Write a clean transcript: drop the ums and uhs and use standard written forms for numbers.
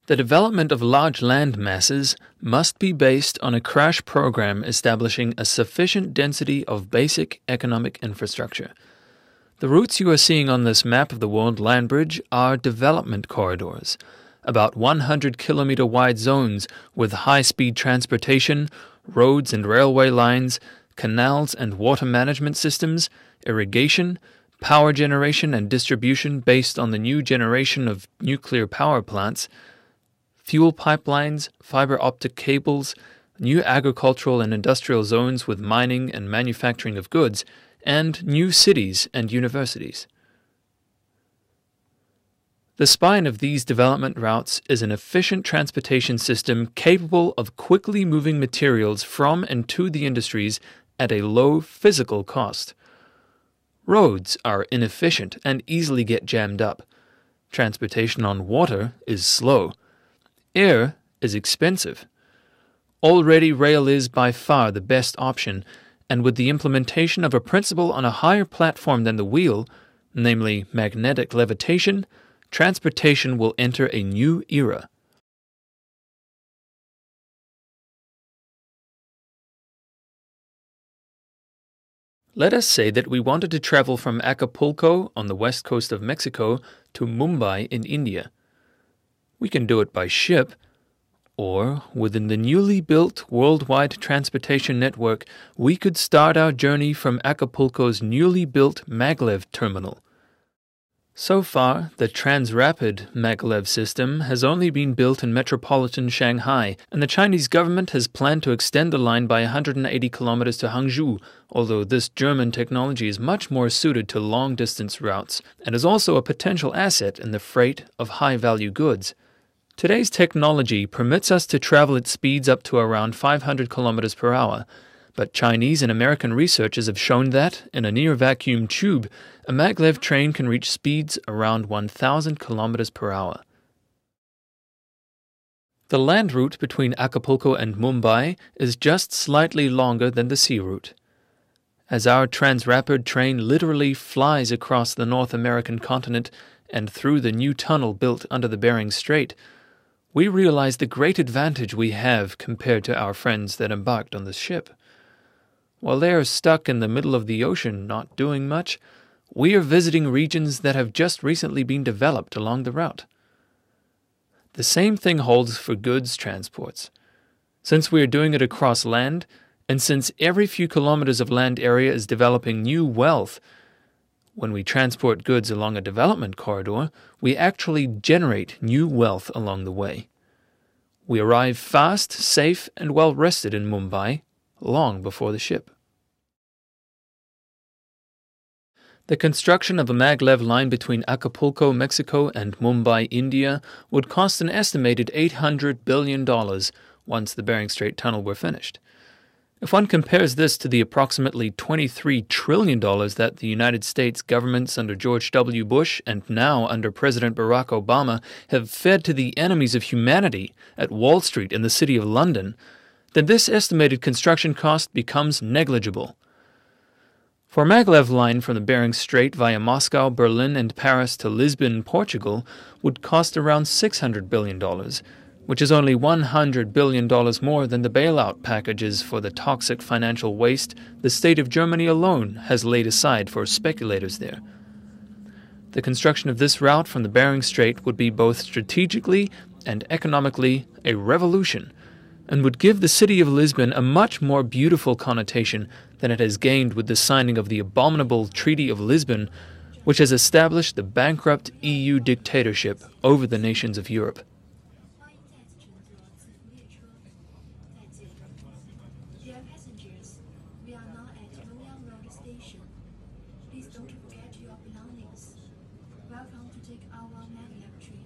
The development of large land masses must be based on a crash program establishing a sufficient density of basic economic infrastructure. The routes you are seeing on this map of the world, Landbridge, are development corridors, about 100-kilometer wide zones with high-speed transportation, roads and railway lines, canals and water management systems, irrigation, power generation and distribution based on the new generation of nuclear power plants, fuel pipelines, fiber optic cables, new agricultural and industrial zones with mining and manufacturing of goods, and new cities and universities. The spine of these development routes is an efficient transportation system capable of quickly moving materials from and to the industries at a low physical cost. Roads are inefficient and easily get jammed up. Transportation on water is slow. Air is expensive. Already rail is by far the best option, and with the implementation of a principle on a higher platform than the wheel, namely magnetic levitation, transportation will enter a new era. Let us say that we wanted to travel from Acapulco on the west coast of Mexico to Mumbai in India. We can do it by ship, or within the newly built worldwide transportation network, we could start our journey from Acapulco's newly built maglev terminal. So far, the Transrapid maglev system has only been built in metropolitan Shanghai, and the Chinese government has planned to extend the line by 180 kilometers to Hangzhou, although this German technology is much more suited to long-distance routes and is also a potential asset in the freight of high-value goods. Today's technology permits us to travel at speeds up to around 500 kilometers per hour, but Chinese and American researchers have shown that, in a near-vacuum tube, a maglev train can reach speeds around 1,000 kilometers per hour. The land route between Acapulco and Mumbai is just slightly longer than the sea route. As our Transrapid train literally flies across the North American continent and through the new tunnel built under the Bering Strait, we realize the great advantage we have compared to our friends that embarked on this ship. While they are stuck in the middle of the ocean not doing much, we are visiting regions that have just recently been developed along the route. The same thing holds for goods transports. Since we are doing it across land, and since every few kilometers of land area is developing new wealth, when we transport goods along a development corridor, we actually generate new wealth along the way. We arrive fast, safe, and well-rested in Mumbai long before the ship. The construction of a maglev line between Acapulco, Mexico and Mumbai, India would cost an estimated $800 billion once the Bering Strait Tunnel were finished. If one compares this to the approximately $23 trillion that the United States governments under George W. Bush and now under President Barack Obama have fed to the enemies of humanity at Wall Street and the City of London, then this estimated construction cost becomes negligible. For a maglev line from the Bering Strait via Moscow, Berlin, and Paris to Lisbon, Portugal, would cost around $600 billion, which is only $100 billion more than the bailout packages for the toxic financial waste the state of Germany alone has laid aside for speculators there. The construction of this route from the Bering Strait would be both strategically and economically a revolution, and would give the city of Lisbon a much more beautiful connotation than it has gained with the signing of the abominable Treaty of Lisbon, which has established the bankrupt EU dictatorship over the nations of Europe. Dear passengers, we are now at Loyang Road Station. Please don't forget your belongings. Welcome to take our maglev train.